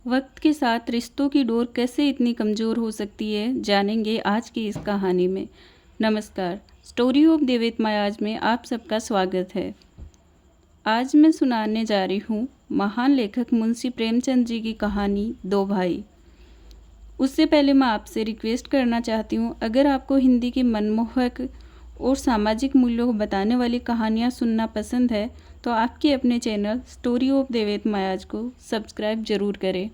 वक्त के साथ रिश्तों की डोर कैसे इतनी कमज़ोर हो सकती है, जानेंगे आज की इस कहानी में। नमस्कार, स्टोरी ऑफ देवेत मायाज में आप सबका स्वागत है। आज मैं सुनाने जा रही हूँ महान लेखक मुंशी प्रेमचंद जी की कहानी दो भाई। उससे पहले मैं आपसे रिक्वेस्ट करना चाहती हूँ, अगर आपको हिंदी की मनमोहक और सामाजिक मूल्यों को बताने वाली कहानियाँ सुनना पसंद है तो आपके अपने चैनल स्टोरी ऑफ देवेत मायाज को सब्सक्राइब ज़रूर करें।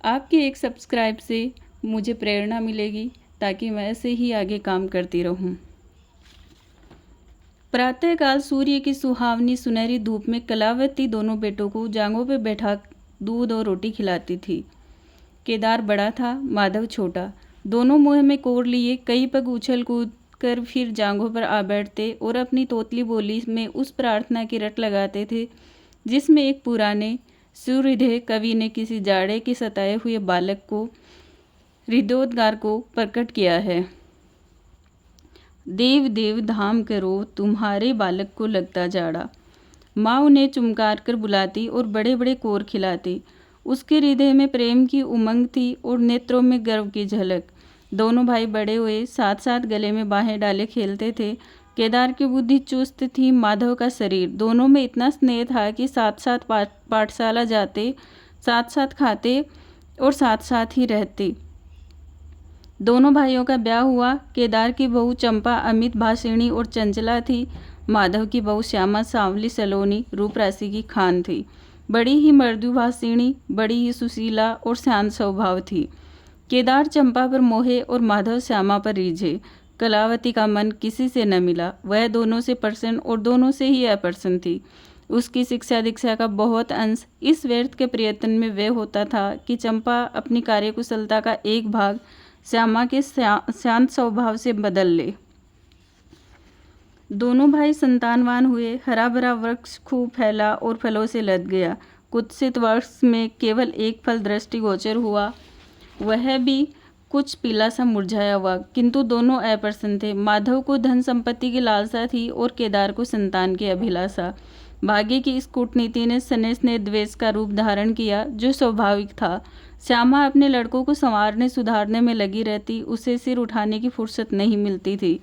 आपके एक सब्सक्राइब से मुझे प्रेरणा मिलेगी ताकि मैं ऐसे ही आगे काम करती रहूं। प्रातःकाल सूर्य की सुहावनी सुनहरी धूप में कलावती दोनों बेटों को जांघों पर बैठा दूध और रोटी खिलाती थी। केदार बड़ा था, माधव छोटा। दोनों मुँह में कोर लिए कई पग उछल कूद कर फिर जांघों पर आ बैठते और अपनी तोतली बोली में उस प्रार्थना की रट लगाते थे जिसमें एक पुराने सुहृदय कवि ने किसी जाड़े के सताए हुए बालक को हृदयोद्गार को प्रकट किया है। देव देव धाम करो, तुम्हारे बालक को लगता जाड़ा। माँ उन्हें चुमकार कर बुलाती और बड़े बड़े कोर खिलाती। उसके हृदय में प्रेम की उमंग थी और नेत्रों में गर्व की झलक। दोनों भाई बड़े हुए साथ साथ गले में बाहें डाले खेलते थे। केदार की बुद्धि चुस्त थी, माधव का शरीर। दोनों में इतना स्नेह था कि साथ साथ पाठशाला जाते, साथ साथ खाते और साथ साथ ही रहते। दोनों भाइयों का ब्याह हुआ। केदार की बहू चंपा अमित भाषिणी और चंचला थी। माधव की बहू श्यामा सांवली सलोनी रूप राशि की खान थी। बड़ी ही मृदुभाषिणी, बड़ी ही सुशीला और शांत स्वभाव थी। केदार चंपा पर मोहे और माधव श्यामा पर रीझे। कलावती का मन किसी से न मिला। वह दोनों से प्रसन्न और दोनों से ही अप्रसन्न थी। उसकी शिक्षा दीक्षा का बहुत अंश इस व्यर्थ के प्रयत्न में व्यय होता था कि चंपा अपनी कार्यकुशलता का एक भाग श्यामा के शांत स्वभाव से बदल ले। दोनों भाई संतानवान हुए। हरा भरा वृक्ष खूब फैला और फलों से लद गया। कुत्सित वर्ष में केवल एक फल दृष्टिगोचर हुआ, वह भी कुछ पीला सा मुरझाया हुआ, किंतु दोनों अप्रसन्न थे। माधव को धन संपत्ति की लालसा थी और केदार को संतान की अभिलाषा। भाग्य की इस कूटनीति ने स्नेह स्नेह द्वेष का रूप धारण किया जो स्वाभाविक था। श्यामा अपने लड़कों को संवारने सुधारने में लगी रहती, उसे सिर उठाने की फुर्सत नहीं मिलती थी।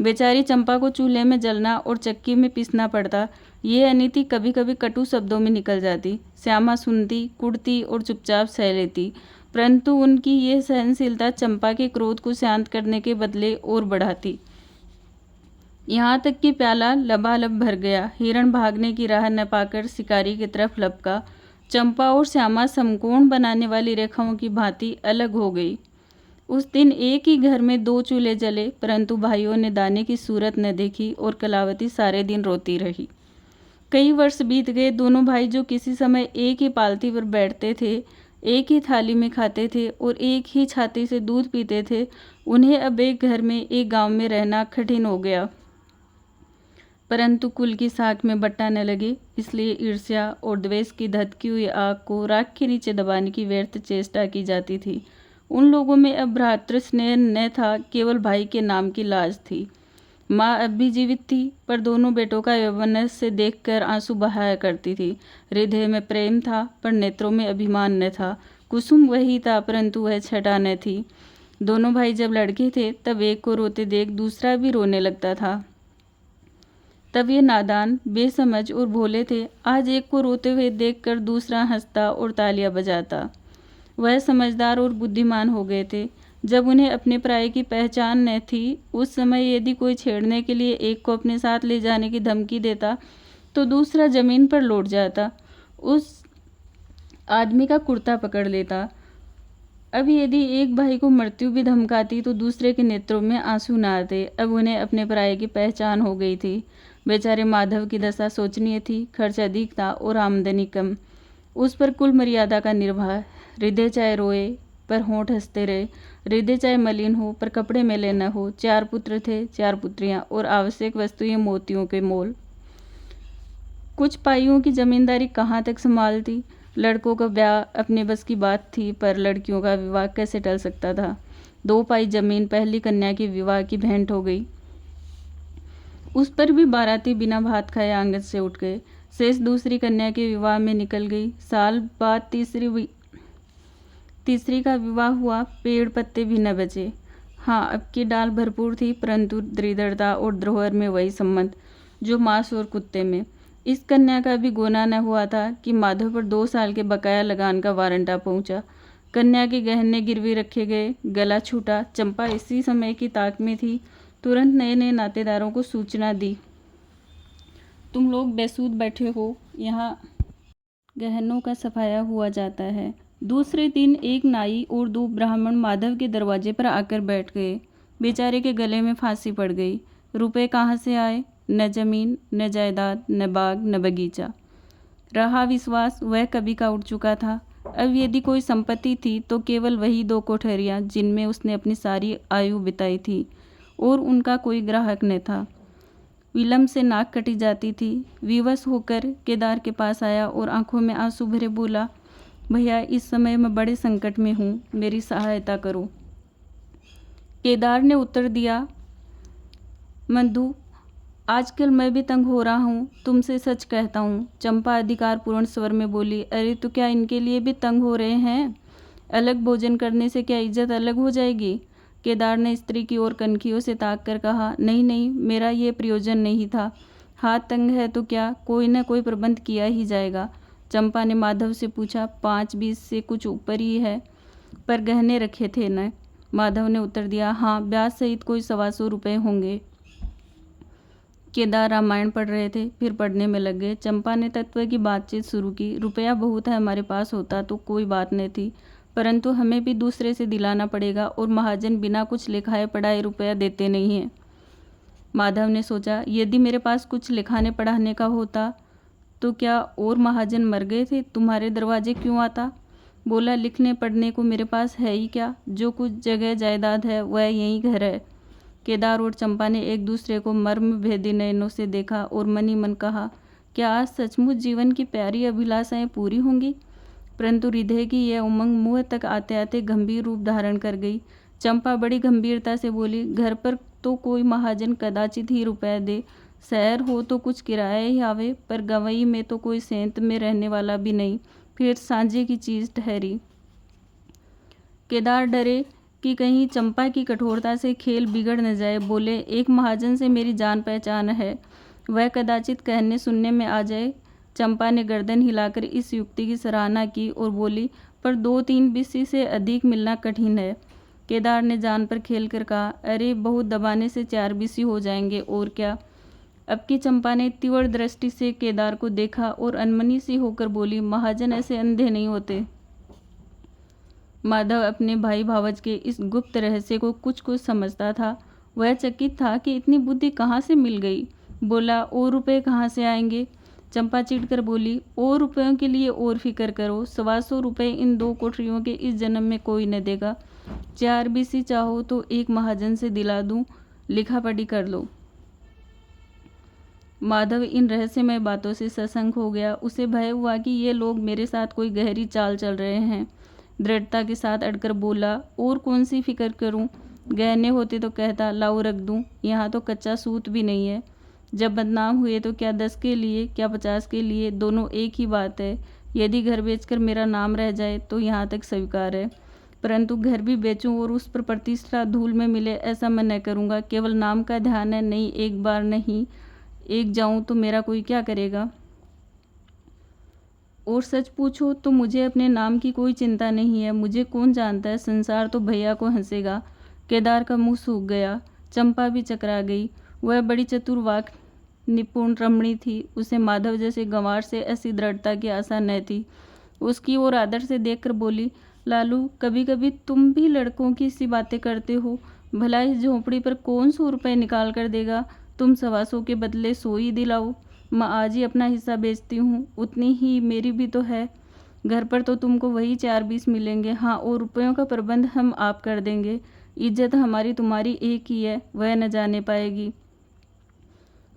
बेचारी चंपा को चूल्हे में जलना और चक्की में पीसना पड़ता। ये अनीति कभी कभी कटु शब्दों में निकल जाती। श्यामा सुनती, कुड़ती और चुपचाप सह लेती, परंतु उनकी यह सहनशीलता चंपा के क्रोध को शांत करने के बदले और बढ़ाती। यहाँ तक कि प्याला लबालब भर गया। हिरण भागने की राह न पाकर शिकारी की तरफ लपका। चंपा और श्यामा समकोण बनाने वाली रेखाओं की भांति अलग हो गई। उस दिन एक ही घर में दो चूल्हे जले, परंतु भाइयों ने दाने की सूरत न देखी और कलावती सारे दिन रोती रही। कई वर्ष बीत गए। दोनों भाई जो किसी समय एक ही पालथी पर बैठते थे, एक ही थाली में खाते थे और एक ही छाती से दूध पीते थे, उन्हें अब एक घर में एक गांव में रहना कठिन हो गया। परंतु कुल की साख में बट्टा न लगे, इसलिए ईर्ष्या और द्वेष की धधकी हुई आग को राख के नीचे दबाने की व्यर्थ चेष्टा की जाती थी। उन लोगों में अब भ्रातृ स्नेह न था, केवल भाई के नाम की लाज थी। माँ अब भी जीवित थी, पर दोनों बेटों का यौवन से देखकर आंसू बहाया करती थी। हृदय में प्रेम था, पर नेत्रों में अभिमान न था। कुसुम वही था, परंतु वह छटा न थी। दोनों भाई जब लड़के थे, तब एक को रोते देख दूसरा भी रोने लगता था। तब ये नादान, बेसमझ और भोले थे। आज एक को रोते हुए देखकर दूसरा हंसता और तालियां बजाता। वह समझदार और बुद्धिमान हो गए थे। जब उन्हें अपने पराये की पहचान न थी, उस समय यदि कोई छेड़ने के लिए एक को अपने साथ ले जाने की धमकी देता तो दूसरा जमीन पर लौट जाता, उस आदमी का कुर्ता पकड़ लेता। अब यदि एक भाई को मृत्यु भी धमकाती तो दूसरे के नेत्रों में आंसू न आते। अब उन्हें अपने पराये की पहचान हो गई थी। बेचारे माधव की दशा शोचनीय थी। खर्च अधिक था और आमदनी कम। उस पर कुल मर्यादा का निर्वाह। हृदय चाहे रोए पर होंठ हंसते रहे, हृदय चाहे मलिन हो पर कपड़े मैले न हो। 4 पुत्र थे, 4 पुत्रियां और आवश्यक वस्तुएं मोतियों के मोल। कुछ पाइयों की जमींदारी कहाँ तक संभालती। लड़कों का ब्याह अपने बस की बात थी, पर लड़कियों का विवाह कैसे टल सकता था। 2 पाई जमीन पहली कन्या के विवाह की भेंट हो गई। उस पर भी बाराती बिना भात खाए आंगन से उठ गए। शेष दूसरी कन्या के विवाह में निकल गई। साल बाद तीसरी तीसरी का विवाह हुआ, पेड़ पत्ते भी न बचे। हाँ, अब की डाल भरपूर थी, परंतु दृढ़ता और धरोहर में वही संबंध जो मांस और कुत्ते में। इस कन्या का भी गोना न हुआ था कि माधव पर 2 साल के बकाया लगान का वारंट आ पहुंचा। कन्या के गहने गिरवी रखे गए, गला छूटा। चंपा इसी समय की ताक में थी, तुरंत नए नए नातेदारों को सूचना दी, तुम लोग बेसूध बैठे हो, यहाँ गहनों का सफाया हुआ जाता है। दूसरे दिन एक नाई और 2 ब्राह्मण माधव के दरवाजे पर आकर बैठ गए। बेचारे के गले में फांसी पड़ गई। रुपए कहाँ से आए? न जमीन, न जायदाद, न बाग, न बगीचा। रहा विश्वास, वह कभी का उठ चुका था। अब यदि कोई संपत्ति थी तो केवल वही 2 कोठरियाँ जिनमें उसने अपनी सारी आयु बिताई थी, और उनका कोई ग्राहक न था। विलम्ब से नाक कटी जाती थी। विवश होकर केदार के पास आया और आंखों में आंसू भरे बोला, भैया, इस समय मैं बड़े संकट में हूँ, मेरी सहायता करो। केदार ने उत्तर दिया, मंदू, आजकल मैं भी तंग हो रहा हूँ, तुमसे सच कहता हूँ। चंपा अधिकार पूर्ण स्वर में बोली, अरे तो क्या इनके लिए भी तंग हो रहे हैं? अलग भोजन करने से क्या इज्जत अलग हो जाएगी? केदार ने स्त्री की ओर कनखियों से ताक कर कहा, नहीं नहीं, मेरा ये प्रयोजन नहीं था। हाथ तंग है तो क्या, कोई न कोई प्रबंध किया ही जाएगा। चंपा ने माधव से पूछा, 5-20 से कुछ ऊपर ही है, पर गहने रखे थे न? माधव ने उत्तर दिया, हाँ, ब्याज सहित कोई 125 रुपये होंगे। केदार रामायण पढ़ रहे थे, फिर पढ़ने में लग गए। चंपा ने तत्व की बातचीत शुरू की। रुपया बहुत है, हमारे पास होता तो कोई बात नहीं थी, परंतु हमें भी दूसरे से दिलाना पड़ेगा, और महाजन बिना कुछ लिखाए पढ़ाए रुपया देते नहीं हैं। माधव ने सोचा, यदि मेरे पास कुछ लिखाने पढ़ाने का होता तो क्या और महाजन मर गए थे, तुम्हारे दरवाजे क्यों आता? बोला, लिखने पढ़ने को मेरे पास है ही क्या, जो कुछ जगह जायदाद है वह यही घर है। केदार और चंपा ने एक दूसरे को मर्म भेदी नयनों से देखा और मन ही मन कहा, क्या आज सचमुच जीवन की प्यारी अभिलाषाएं पूरी होंगी? परंतु हृदय की यह उमंग मुंह तक आते आते गंभीर रूप धारण कर गई। चंपा बड़ी गंभीरता से बोली, घर पर तो कोई महाजन कदाचित ही रुपया दे, शहर हो तो कुछ किराया ही आवे, पर गवई में तो कोई सेंत में रहने वाला भी नहीं, फिर सांझे की चीज ठहरी। केदार डरे कि कहीं चंपा की कठोरता से खेल बिगड़ न जाए। बोले, एक महाजन से मेरी जान पहचान है, वह कदाचित कहने सुनने में आ जाए। चंपा ने गर्दन हिलाकर इस युक्ति की सराहना की और बोली, पर 2-3 बीसी से अधिक मिलना कठिन है। केदार ने जान पर खेल कर कहा, अरे बहुत दबाने से 4 बीसी हो जाएंगे, और क्या। अब की चंपा ने तीव्र दृष्टि से केदार को देखा और अनमनी सी होकर बोली, महाजन ऐसे अंधे नहीं होते। माधव अपने भाई भावज के इस गुप्त रहस्य को कुछ कुछ समझता था। वह चकित था कि इतनी बुद्धि कहाँ से मिल गई। बोला, और रुपए कहाँ से आएंगे? चंपा चिढ़कर बोली, और रुपयों के लिए और फिक्र करो, 125 रुपये इन 2 कोठरियों के इस जन्म में कोई न देगा। 4 बीसी चाहो तो एक महाजन से दिला दूं, लिखा पढ़ी कर लो। माधव इन रहस्यमय बातों से सशंक हो गया। उसे भय हुआ कि ये लोग मेरे साथ कोई गहरी चाल चल रहे हैं। दृढ़ता के साथ अड़कर बोला, और कौन सी फिक्र करूं? गहने होते तो कहता, लाओ रख दूं, यहाँ तो कच्चा सूत भी नहीं है। जब बदनाम हुए तो क्या 10 के लिए, क्या 50 के लिए, दोनों एक ही बात है। यदि घर बेचकर मेरा नाम रह जाए तो यहाँ तक स्वीकार है, परंतु घर भी बेचूं और उस पर प्रतिष्ठा धूल में मिले, ऐसा मैं न करूँगा। केवल नाम का ध्यान है, नहीं एक बार नहीं, एक जाऊं तो मेरा कोई क्या करेगा। और सच पूछो तो मुझे अपने नाम की कोई चिंता नहीं है। मुझे कौन जानता है, संसार तो भैया को हंसेगा। केदार का मुंह सूख गया। चंपा भी चकरा गई। वह बड़ी चतुर वाक निपुण रमणी थी। उसे माधव जैसे गंवार से ऐसी दृढ़ता की आशा न थी। उसकी ओर आदर से देखकर बोली, लालू, कभी कभी तुम भी लड़कों की सी बातें करते हो। भला इस झोंपड़ी पर कौन 100 रुपये निकाल कर देगा? तुम 125 के बदले 100 ही दिलाओ। मैं आज ही अपना हिस्सा बेचती हूँ, उतनी ही मेरी भी तो है। घर पर तो तुमको वही 4 बीस मिलेंगे। हाँ, और रुपयों का प्रबंध हम आप कर देंगे। इज्जत हमारी तुम्हारी एक ही है, वह न जाने पाएगी।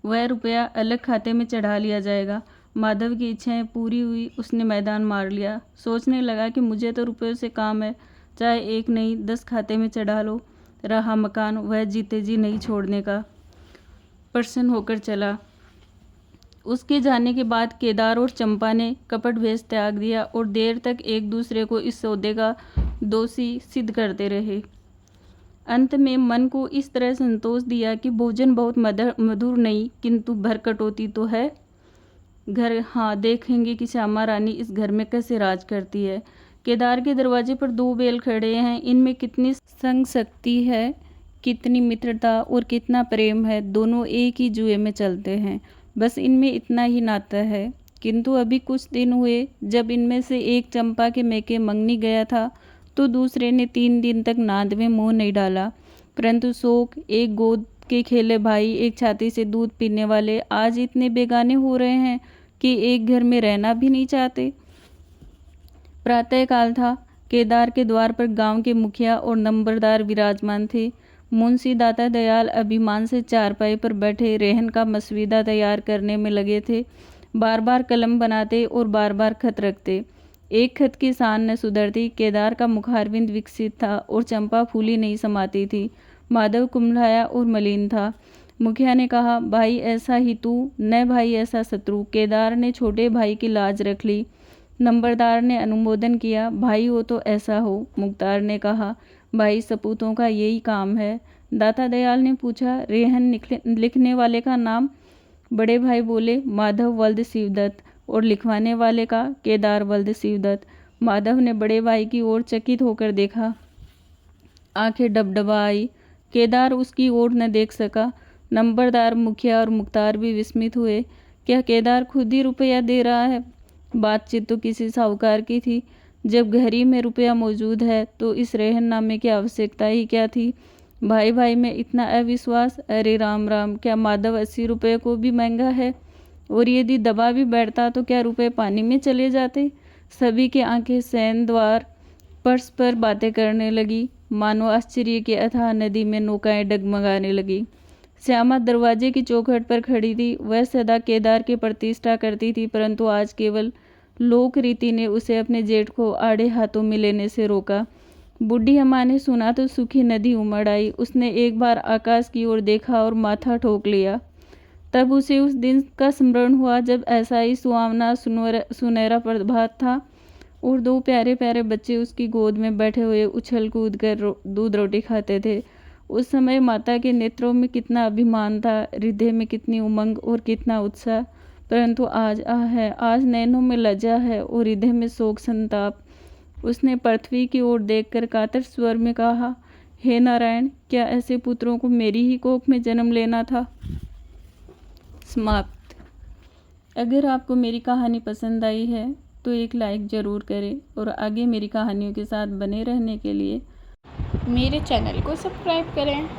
वह रुपया अलग खाते में चढ़ा लिया जाएगा। माधव की इच्छाएं पूरी हुई। उसने मैदान मार लिया। सोचने लगा कि मुझे तो रुपयों से काम है, चाहे 1 नहीं 10 खाते में चढ़ा लो। रहा मकान, वह जीते जी नहीं छोड़ने का। प्रसन्न होकर चला। उसके जाने के बाद केदार और चंपा ने कपट भेष त्याग दिया और देर तक एक दूसरे को इस सौदे का दोषी सिद्ध करते रहे। अंत में मन को इस तरह संतोष दिया कि भोजन बहुत मधुर नहीं, किंतु भर कटौती तो है। घर, हाँ, देखेंगे कि श्यामा रानी इस घर में कैसे राज करती है। केदार के दरवाजे पर 2 बैल खड़े हैं। इनमें कितनी संग शक्ति है, कितनी मित्रता और कितना प्रेम है। दोनों एक ही जुए में चलते हैं, बस इनमें इतना ही नाता है। किंतु अभी कुछ दिन हुए, जब इनमें से एक चंपा के मैके मंगनी गया था तो दूसरे ने 3 दिन तक नाद में मुंह नहीं डाला। परंतु शोक, एक गोद के खेले भाई, एक छाती से दूध पीने वाले आज इतने बेगाने हो रहे हैं कि एक घर में रहना भी नहीं चाहते। प्रातःकाल था। केदार के द्वार पर गांव के मुखिया और नंबरदार विराजमान थे। मुंशी दाता दयाल अभिमान से चारपाई पर बैठे रेहन का मसवीदा तैयार करने में लगे थे। बार बार कलम बनाते और बार बार खत रखते। एक खत की शान न सुधरती। केदार का मुखारविंद विकसित था और चंपा फूली नहीं समाती थी। माधव कुम्हलाया और मलिन था। मुखिया ने कहा, भाई ऐसा ही तू, न भाई ऐसा शत्रु। केदार ने छोटे भाई की लाज रख ली। नंबरदार ने अनुमोदन किया, भाई हो तो ऐसा हो। मुख्तार ने कहा, भाई सपूतों का यही काम है। दाता दयाल ने पूछा, रेहन लिखने वाले का नाम? बड़े भाई बोले, माधव वल्द शिवदत्त। और लिखवाने वाले का? केदार वल्द शिवदत्त। माधव ने बड़े भाई की ओर चकित होकर देखा। आंखें डबडबा आई। केदार उसकी ओर न देख सका। नंबरदार, मुखिया और मुख्तार भी विस्मित हुए। क्या केदार खुद ही रुपया दे रहा है? बातचीत तो किसी साहूकार की थी। जब घरी में रुपया मौजूद है तो इस रेहननामे की आवश्यकता ही क्या थी? भाई भाई में इतना अविश्वास! अरे राम राम, क्या माधव 80 रुपये को भी महंगा है? और यदि दबा भी बैठता तो क्या रुपए पानी में चले जाते? सभी की आंखें सैन द्वार परस्पर बातें करने लगी, मानो आश्चर्य की अथाह नदी में नौकाएं डगमगाने लगी। श्यामा दरवाजे की चौखट पर खड़ी थी। वह सदा केदार की प्रतिष्ठा करती थी, परंतु आज केवल लोक रीति ने उसे अपने जेठ को आड़े हाथों में लेने से रोका। बूढ़ी अम्मा ने सुना तो सूखी नदी उमड़ आई। उसने एक बार आकाश की ओर देखा और माथा ठोक लिया। तब उसे उस दिन का स्मरण हुआ जब ऐसा ही सुहावना सुनहरा प्रभात था और 2 प्यारे प्यारे बच्चे उसकी गोद में बैठे हुए उछल कूद कर दूध रोटी खाते थे। उस समय माता के नेत्रों में कितना अभिमान था, हृदय में कितनी उमंग और कितना उत्साह। परंतु आज आज नैनों में लज्जा है और हृदय में शोक संताप। उसने पृथ्वी की ओर देखकर कातर स्वर में कहा, हे नारायण, क्या ऐसे पुत्रों को मेरी ही कोख में जन्म लेना था? समाप्त। अगर आपको मेरी कहानी पसंद आई है तो एक लाइक ज़रूर करें और आगे मेरी कहानियों के साथ बने रहने के लिए मेरे चैनल को सब्सक्राइब करें।